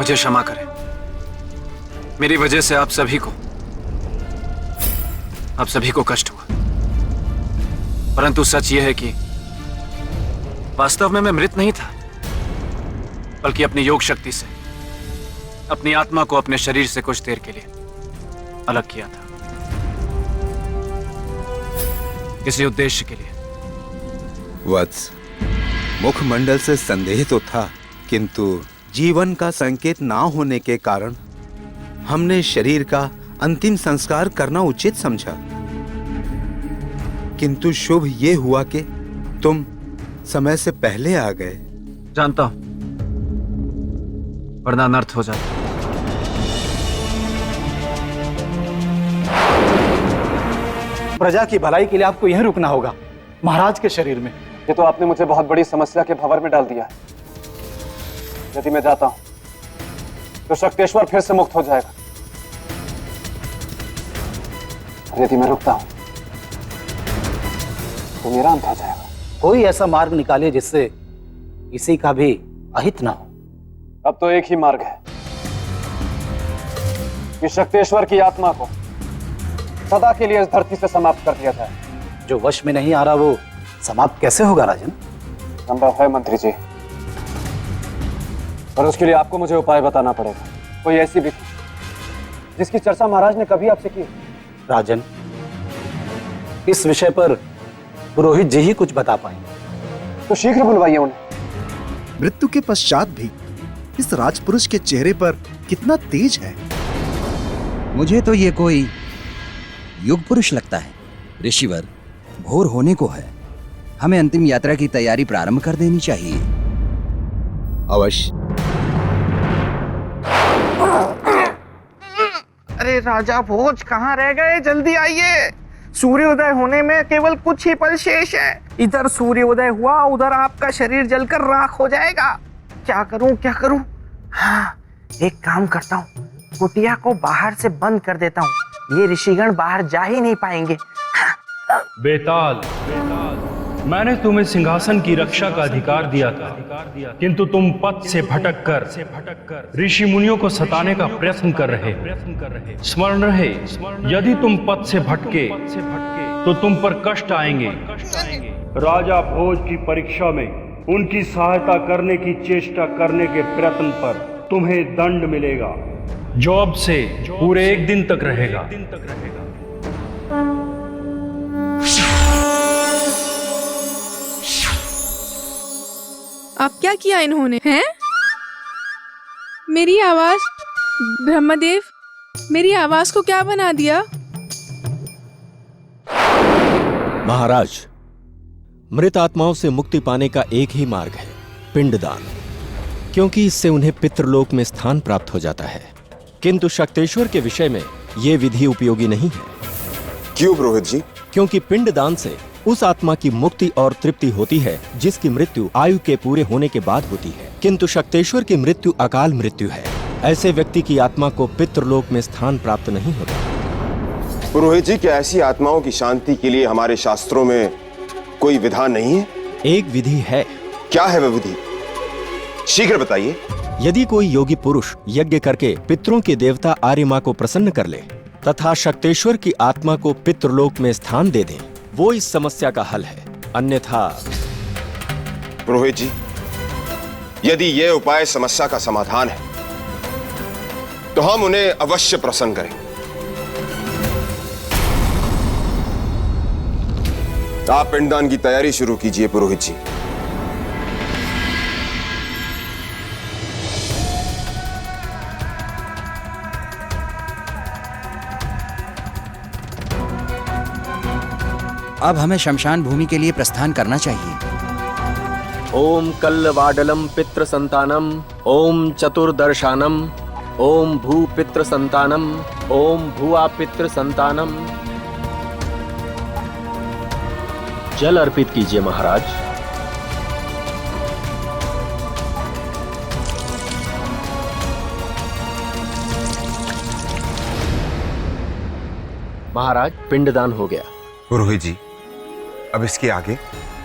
मुझे क्षमा करें। मेरी वजह से आप सभी को कष्ट हुआ। परंतु सच यह है कि वास्तव में मैं मृत नहीं था, बल्कि अपनी योग शक्ति से अपनी आत्मा को अपने शरीर से कुछ देर के लिए अलग किया था, किसी उद्देश्य के लिए। वत्स, मुखमंडल से संदेह तो था, किंतु जीवन का संकेत ना होने के कारण हमने शरीर का अंतिम संस्कार करना उचित समझा। किंतु शुभ ये हुआ कि तुम समय से पहले आ गए। जानता हूं, वरना अनर्थ हो जाता। प्रजा की भलाई के लिए आपको यहीं रुकना होगा, महाराज के शरीर में। ये तो आपने मुझे बहुत बड़ी समस्या के भंवर में डाल दिया है। यदि मैं जाता हूं तो शक्तेश्वर फिर से मुक्त हो जाएगा, और यदि मैं रुकता हूं तो मेरा अंत हो जाएगा। कोई ऐसा मार्ग निकालिए जिससे किसी का भी अहित ना हो। अब तो एक ही मार्ग है कि शक्तेश्वर की आत्मा को सदा के लिए इस धरती से समाप्त कर दिया जाए। जो वश में नहीं आ रहा वो समाप्त कैसे होगा राजन? संभव है मंत्री जी, पर उसके लिए आपको मुझे उपाय बताना पड़ेगा। कोई ऐसी विधि जिसकी चर्चा महाराज ने कभी आपसे की। राजन, इस विषय पर पुरोहित जी ही कुछ बता पाएंगे। तो शीघ्र बुलवाइए उन्हें। मृत्यु के पश्चात भी इस राजपुरुष के चेहरे पर कितना तेज है। मुझे तो ये कोई युग पुरुष लगता है। ऋषिवर, भोर होने को है, हमें अंतिम यात्रा की तैयारी प्रारंभ कर देनी चाहिए। अवश्य। अरे राजा भोज कहाँ रह गए? जल्दी आइए, सूर्योदय होने में केवल कुछ ही पल शेष है। इधर सूर्योदय हुआ, उधर आपका शरीर जलकर राख हो जाएगा। क्या करूं क्या करूं? हाँ, एक काम करता हूँ, कुटिया को बाहर से बंद कर देता हूँ। ये ऋषिगण बाहर जा ही नहीं पाएंगे। बेताल, मैंने तुम्हें सिंहासन की रक्षा का अधिकार दिया था, किंतु तुम पथ से भटक कर ऋषि मुनियों को सताने का प्रयत्न कर रहे। स्मरण रहे, यदि तुम पथ से भटके तो तुम पर कष्ट आएंगे। राजा भोज की परीक्षा में उनकी सहायता करने की चेष्टा करने के प्रयत्न पर तुम्हें दंड मिलेगा, जो अब से पूरे एक दिन तक रहेगा। अब क्या किया इन्होंने? हैं? मेरी आवाज, ब्रह्मदेव, मेरी आवाज को क्या बना दिया? महाराज, मृत आत्माओं से मुक्ति पाने का एक ही मार्ग है, पिंडदान, क्योंकि इससे उन्हें पितृलोक में स्थान प्राप्त हो जाता है। किंतु शक्तेश्वर के विषय में यह विधि उपयोगी नहीं है। क्यों पुरोहित जी? क्योंकि पिंडदान से उस आत्मा की मुक्ति और तृप्ति होती है जिसकी मृत्यु आयु के पूरे होने के बाद होती है, किंतु शक्तेश्वर की मृत्यु अकाल मृत्यु है। ऐसे व्यक्ति की आत्मा को पितृलोक में स्थान प्राप्त नहीं होता। पुरोहित जी, क्या ऐसी आत्माओं की शांति के लिए हमारे शास्त्रों में कोई विधान नहीं है? एक विधि है। क्या है वह विधि? शीघ्र बताइए। यदि कोई योगी पुरुष यज्ञ करके पितरों के देवता आर्यमा को प्रसन्न कर ले तथा शक्तेश्वर की आत्मा को पितृलोक में स्थान दे दे, वो इस समस्या का हल है। अन्यथा पुरोहित जी, यदि यह उपाय समस्या का समाधान है तो हम उन्हें अवश्य प्रसन्न करें। आप पिंडदान की तैयारी शुरू कीजिए पुरोहित जी। अब हमें शमशान भूमि के लिए प्रस्थान करना चाहिए। ओम कल्लवाडलम पितृ संतानम, ओम चतुर्दर्शानम, ओम भू पितृ संतानम, ओम भुआ पितृ संतानम। जल अर्पित कीजिए महाराज। महाराज, पिंडदान हो गया। पुरोहित जी, अब इसके आगे?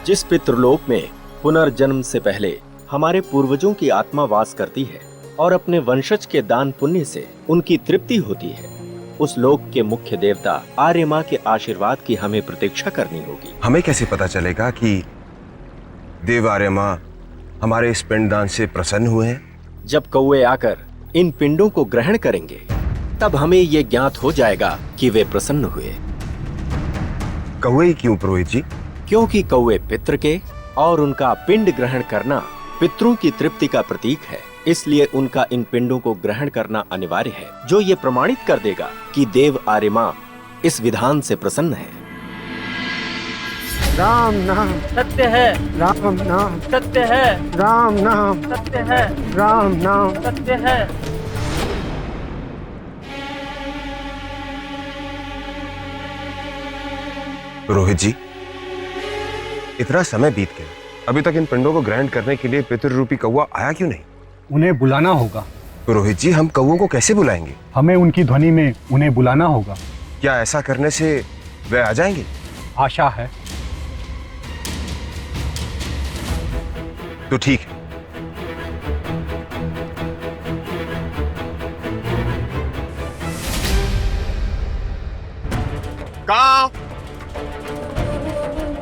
जिस पितृलोक में पुनर्जन्म से पहले हमारे पूर्वजों की आत्मा वास करती है, और अपने वंशज के दान पुण्य से उनकी तृप्ति होती है, उस लोक के मुख्य देवता आर्य माँ के आशीर्वाद की हमें प्रतीक्षा करनी होगी। हमें कैसे पता चलेगा कि देव आर्य माँ हमारे इस पिंडदान से प्रसन्न हुए हैं? जब कौवे आकर इन पिंडों को ग्रहण करेंगे तब हमें ये ज्ञात हो जाएगा कि वे प्रसन्न हुए। कौवे क्यों पुरोहित जी? क्योंकि कौवे पितृ के और उनका पिंड ग्रहण करना पितरों की तृप्ति का प्रतीक है, इसलिए उनका इन पिंडों को ग्रहण करना अनिवार्य है, जो ये प्रमाणित कर देगा कि देव आर्य माँ इस विधान से प्रसन्न है। राम नाम सत्य है, राम नाम सत्य है, राम नाम सत्य है, राम नाम सत्य है। पुरोहित जी, इतना समय बीत गया, अभी तक इन पिंडों को ग्रहण करने के लिए पितृरूपी कौवा आया क्यों नहीं? उन्हें बुलाना होगा। पुरोहित जी, हम कौवों को कैसे बुलाएंगे? हमें उनकी ध्वनि में उन्हें बुलाना होगा। क्या ऐसा करने से वे आ जाएंगे? आशा है। तो ठीक है। काव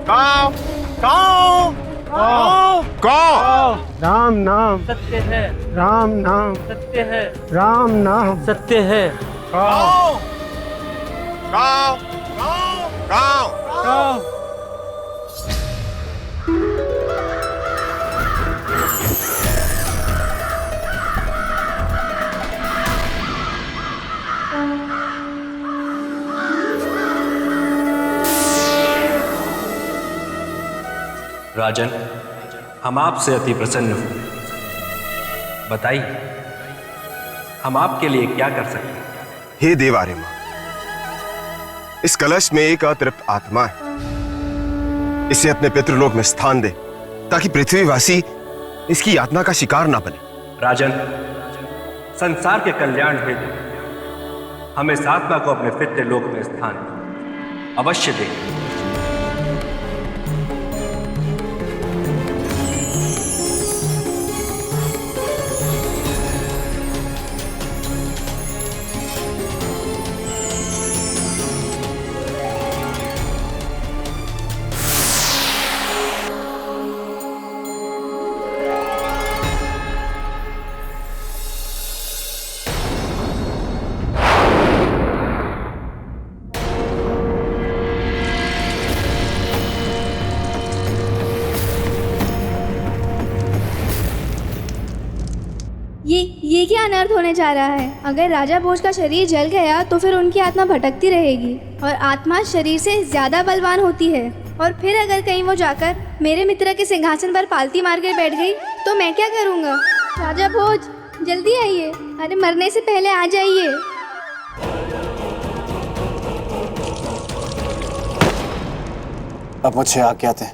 काव काव काव काव। राम नाम सत्य है, राम नाम सत्य है, राम नाम सत्य है। काव काव काव काव काव। राजन, हम आपसे अति प्रसन्न हुए। बताइए, हम आपके लिए क्या कर सकते हैं? हे देव आर्य माँ, इस कलश में एक अतृप्त आत्मा है, इसे अपने पितृलोक में स्थान दे ताकि पृथ्वीवासी इसकी यातना का शिकार ना बने। राजन, संसार के कल्याण हेतु हम इस आत्मा को अपने पितृलोक में स्थान अवश्य दें। ये क्या अनर्थ होने जा रहा है? अगर राजा भोज का शरीर जल गया तो फिर उनकी आत्मा भटकती रहेगी और आत्मा शरीर से ज्यादा बलवान होती है। और फिर अगर कहीं वो जाकर मेरे मित्र के सिंहासन पर पालती मार कर बैठ गई तो मैं क्या करूँगा? राजा भोज, जल्दी आइए, अरे मरने से पहले आ जाइए। अब मुझे आज्ञा दें।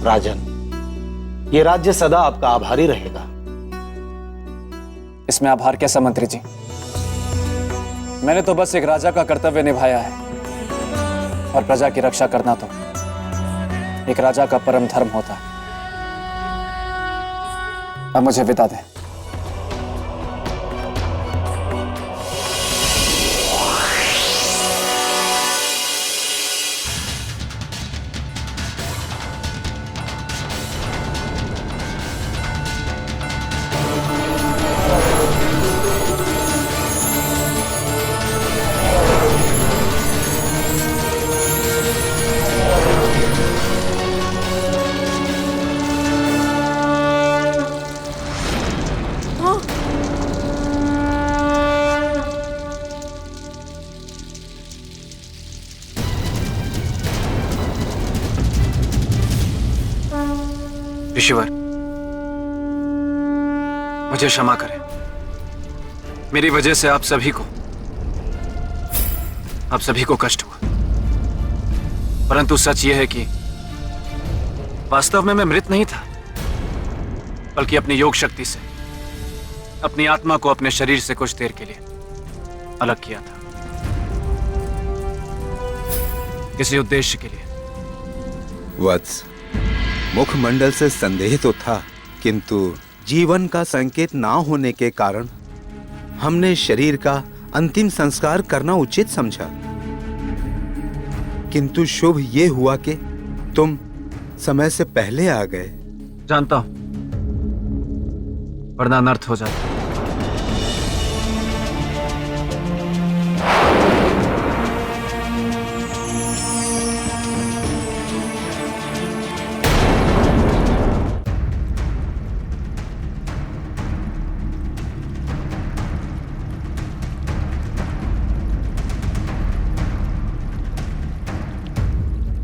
राजन, ये राज्य सदा आपका आभारी रहेगा। इसमें आभार कैसा मंत्री जी? मैंने तो बस एक राजा का कर्तव्य निभाया है और प्रजा की रक्षा करना तो एक राजा का परम धर्म होता है। अब मुझे विदा दें। ऋषिवर, मुझे क्षमा करें। मेरी वजह से आप सभी को कष्ट हुआ। परंतु सच यह है कि वास्तव में मैं मृत नहीं था, बल्कि अपनी योग शक्ति से अपनी आत्मा को अपने शरीर से कुछ देर के लिए अलग किया था, किसी उद्देश्य के लिए। वत्स, मुखमंडल से संदेह तो था, किंतु जीवन का संकेत ना होने के कारण हमने शरीर का अंतिम संस्कार करना उचित समझा। किंतु शुभ ये हुआ कि तुम समय से पहले आ गए। जानता हूं, वरना अनर्थ हो जाता।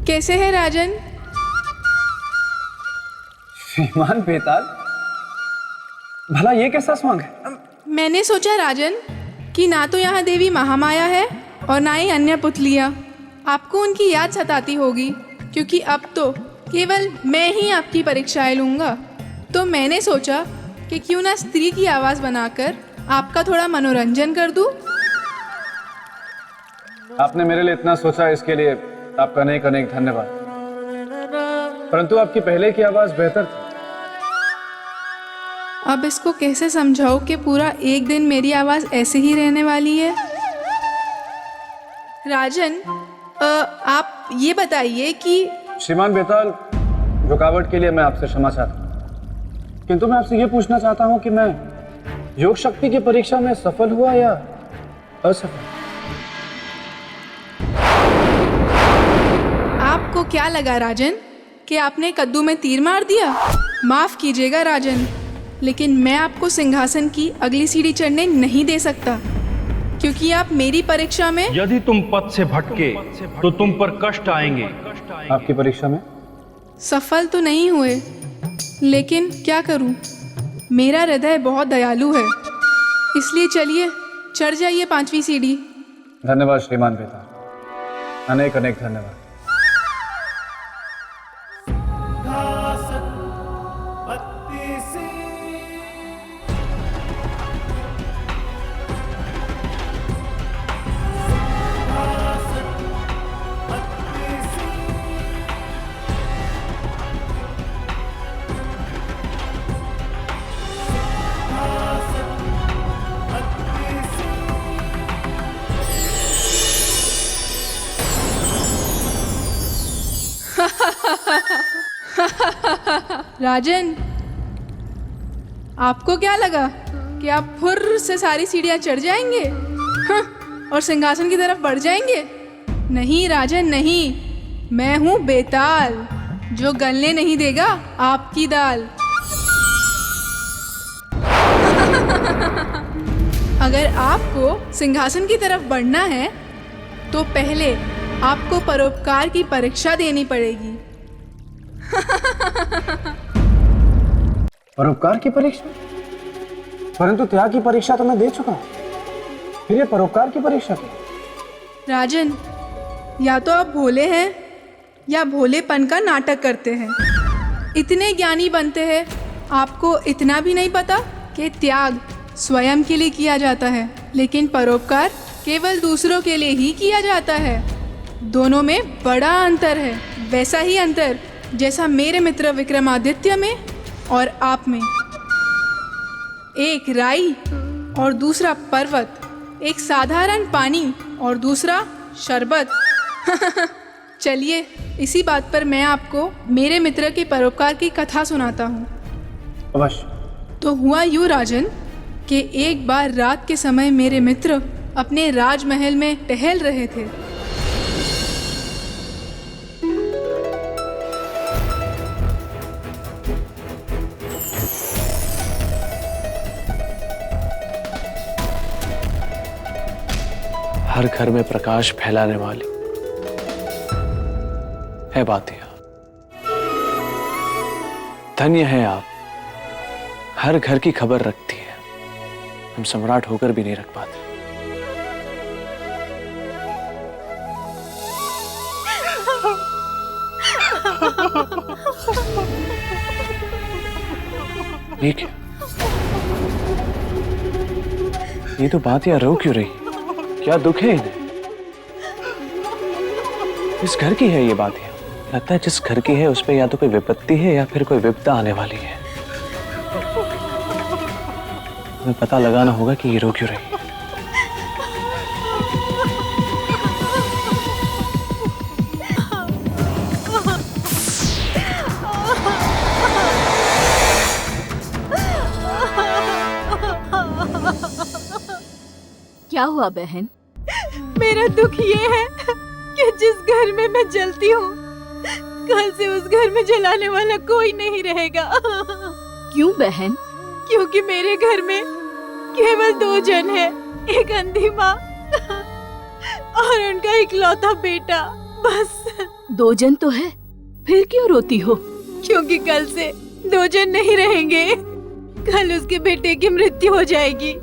कैसे है राजन? श्रीमान बेताल, भला ये कैसा सॉन्ग है? मैंने सोचा राजन कि ना तो यहाँ देवी महामाया है और ना ही अन्य पुतलियाँ। आपको उनकी याद सताती होगी, क्योंकि अब तो केवल मैं ही आपकी परीक्षाएं लूँगा। तो मैंने सोचा कि क्यों ना स्त्री की आवाज़ बनाकर आपका थोड़ा मनोरंजन कर दूँ। आपने मेरे लिए इतना सोचा, इसके लिए आपका अनेक अनेक धन्यवाद। परंतु आपकी पहले की आवाज बेहतर थी। अब इसको कैसे समझाओ कि पूरा एक दिन मेरी आवाज़ ऐसे ही रहने वाली है? राजन, आप ये बताइए कि श्रीमान बेताल, रुकावट के लिए मैं आपसे क्षमा चाहता हूँ, किंतु मैं आपसे ये पूछना चाहता हूँ कि मैं योग शक्ति की परीक्षा में सफल हुआ या असफल? आपको क्या लगा राजन कि आपने कद्दू में तीर मार दिया? माफ कीजिएगा राजन, लेकिन मैं आपको सिंहासन की अगली सीढ़ी चढ़ने नहीं दे सकता, क्योंकि आप मेरी परीक्षा में। यदि तुम पथ से भटके तो तुम पर कष्ट आएंगे। आपकी परीक्षा में सफल तो नहीं हुए, लेकिन क्या करूं, मेरा हृदय बहुत दयालु है। इसलिए चलिए चढ़ जाइए 5वीं सीढ़ी। धन्यवाद श्रीमान बेताल, अनेक अनेक धन्यवाद। राजन, आपको क्या लगा कि आप फुर्र से सारी सीढ़ियां चढ़ जाएंगे और सिंहासन की तरफ बढ़ जाएंगे? नहीं राजन नहीं, मैं हूं बेताल, जो गलने नहीं देगा आपकी दाल। अगर आपको सिंहासन की तरफ बढ़ना है तो पहले आपको परोपकार की परीक्षा देनी पड़ेगी। परोपकार की परीक्षा? परंतु त्याग की परीक्षा तो मैं दे चुका हूं, फिर ये परोपकार की परीक्षा क्या? राजन, या तो आप भोले हैं या भोलेपन का नाटक करते हैं। इतने ज्ञानी बनते हैं, आपको इतना भी नहीं पता कि त्याग स्वयं के लिए किया जाता है, लेकिन परोपकार केवल दूसरों के लिए ही किया जाता है। दोनों में बड़ा अंतर है, वैसा ही अंतर जैसा मेरे मित्र विक्रमादित्य में और आप में। एक राई और दूसरा पर्वत, एक साधारण पानी और दूसरा शरबत। चलिए, इसी बात पर मैं आपको मेरे मित्र के परोपकार की कथा सुनाता हूँ। अवश्य। तो हुआ यूँ राजन कि एक बार रात के समय मेरे मित्र अपने राजमहल में टहल रहे थे। हर घर में प्रकाश फैलाने वाली है बातिया। धन्य है आप, हर घर की खबर रखती है, हम सम्राट होकर भी नहीं रख पाते। ठीक है, ये तो बातिया रो क्यों रही? क्या दुख है इन्हें? इस घर की है ये बातिया। लगता है जिस घर की है उस पे या तो कोई विपत्ति है या फिर कोई विपदा आने वाली है। हमें पता लगाना होगा कि ये रो क्यों रही है। क्या हुआ बहन? मेरा दुख ये है कि जिस घर में मैं जलती हूँ, कल से उस घर में जलाने वाला कोई नहीं रहेगा। क्यों बहन? क्योंकि मेरे घर में केवल 2 जन हैं, एक अंधी माँ और उनका इकलौता बेटा, बस। 2 जन तो है, फिर क्यों रोती हो? क्योंकि कल से 2 जन नहीं रहेंगे, कल उसके बेटे की मृत्यु हो जाएगी।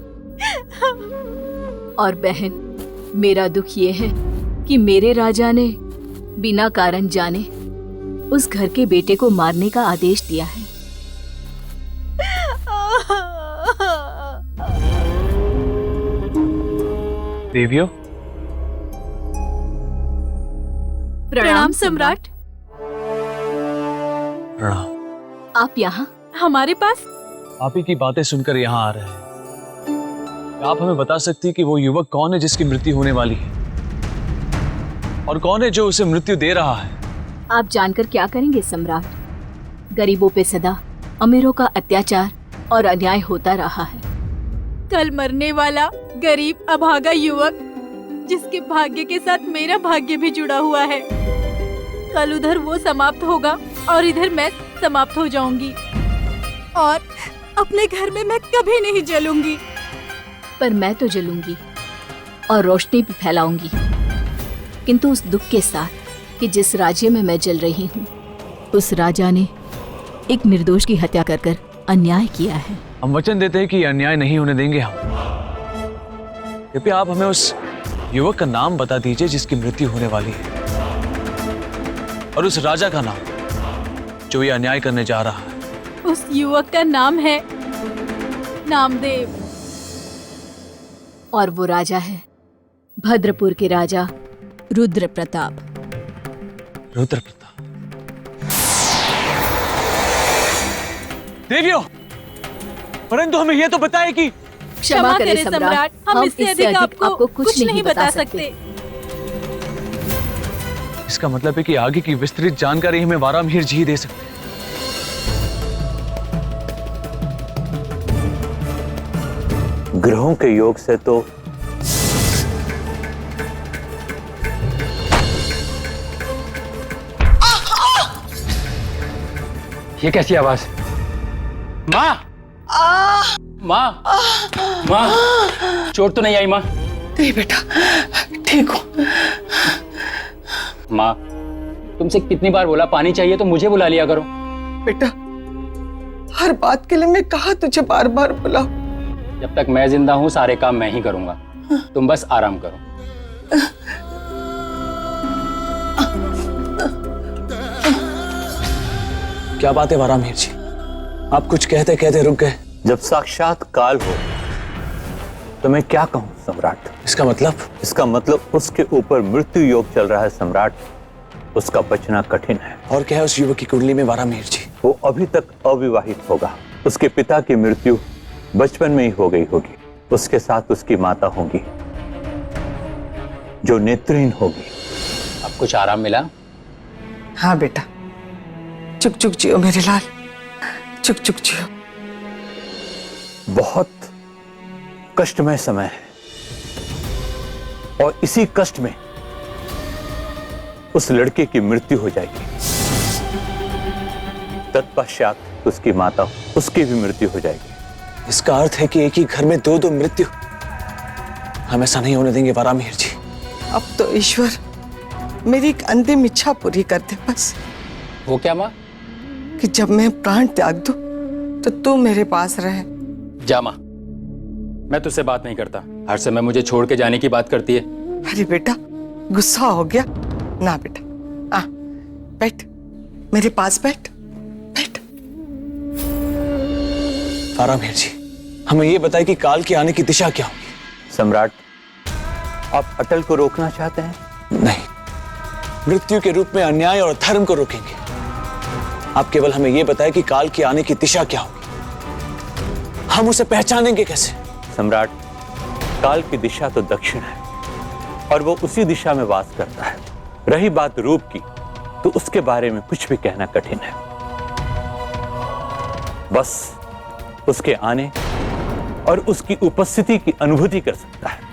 और बहन, मेरा दुख ये है कि मेरे राजा ने बिना कारण जाने उस घर के बेटे को मारने का आदेश दिया है। देवियों, प्रणाम सम्राट। प्रणाम। आप यहाँ हमारे पास? आप ही की बातें सुनकर यहाँ आ रहे हैं। क्या आप हमें बता सकती कि वो युवक कौन है जिसकी मृत्यु होने वाली है, और कौन है जो उसे मृत्यु दे रहा है? आप जानकर क्या करेंगे सम्राट? गरीबों पे सदा अमीरों का अत्याचार और अन्याय होता रहा है। कल मरने वाला गरीब अभागा युवक, जिसके भाग्य के साथ मेरा भाग्य भी जुड़ा हुआ है, कल उधर वो समाप्त होगा और इधर मैं समाप्त हो जाऊंगी, और अपने घर में मैं कभी नहीं जलूंगी। पर मैं तो जलूंगी और रोशनी भी फैलाऊंगी, किंतु उस दुख के साथ कि जिस राज्य में मैं जल रही हूँ, उस राजा ने एक निर्दोष की हत्या कर कर अन्याय किया है। हम वचन देते हैं कि अन्याय नहीं होने देंगे हम। कृपया आप हमें उस युवक का नाम बता दीजिए जिसकी मृत्यु होने वाली है, और उस राजा का नाम जो ये अन्याय करने जा रहा है। उस युवक का नाम है नामदेव, और वो राजा है भद्रपुर के राजा रुद्र प्रताप। रुद्र प्रताप। देवियों, परंतु हमें यह तो बताए कि क्षमा करें सम्राट, हम इससे अधिक आपको कुछ नहीं बता सकते। इसका मतलब है कि आगे की विस्तृत जानकारी हमें वारामिहिर जी ही दे सकते हैं। ग्रहों के योग से तो ये कैसी आवाज? माँ, माँ, माँ, चोट तो नहीं आई माँ? नहीं बेटा, ठीक हो। माँ, तुमसे कितनी बार बोला पानी चाहिए तो मुझे बुला लिया करो। बेटा, हर बात के लिए मैं कहा तुझे बार बार बुलाऊं। जब तक मैं जिंदा हूँ सारे काम मैं ही करूंगा, तुम बस आराम करो। क्या बात है वारामिहिर जी, आप कुछ कहते कहते रुक गए। जब साक्षात काल हो तो मैं क्या कहूं सम्राट? इसका मतलब? इसका मतलब उसके ऊपर मृत्यु योग चल रहा है सम्राट, उसका बचना कठिन है। और क्या है उस युवक की कुंडली में वारामिहिर जी? वो अभी तक अविवाहित होगा। उसके पिता की मृत्यु बचपन में ही हो गई होगी। उसके साथ उसकी माता होगी जो नेत्रहीन होगी। अब कुछ आराम मिला? हाँ बेटा, चुक चुक जियो मेरे लाल, चुक चुक जियो। बहुत कष्टमय समय है, और इसी कष्ट में उस लड़के की मृत्यु हो जाएगी। तत्पश्चात उसकी माता, उसकी भी मृत्यु हो जाएगी। इसका अर्थ है कि एक ही घर में 2 मृत्यु। हम ऐसा नहीं होने देंगे वारामिहिर जी। अब तो ईश्वर मेरी एक अंतिम इच्छा पूरी कर दे बस। वो क्या माँ? कि जब मैं प्राण त्याग दूं तो तू मेरे पास रहे। जा माँ, मैं तुझसे बात नहीं करता। हर समय मुझे छोड़ के जाने की बात करती है। अरे बेटा, गुस्सा हो गया ना बेटा। आ बैठ, मेरे पास बैठ, बैठ। वारामिहिर जी, हमें ये बताइए कि काल के आने की दिशा क्या होगी? सम्राट, आप अटल को रोकना चाहते हैं? नहीं, मृत्यु के रूप में अन्याय और धर्म को रोकेंगे। आप केवल हमें यह बताएं कि काल के आने की दिशा क्या होगी। हम उसे पहचानेंगे कैसे? सम्राट, काल की दिशा तो दक्षिण है और वो उसी दिशा में वास करता है। रही बात रूप की, तो उसके बारे में कुछ भी कहना कठिन है। बस उसके आने और उसकी उपस्थिति की अनुभूति कर सकता है।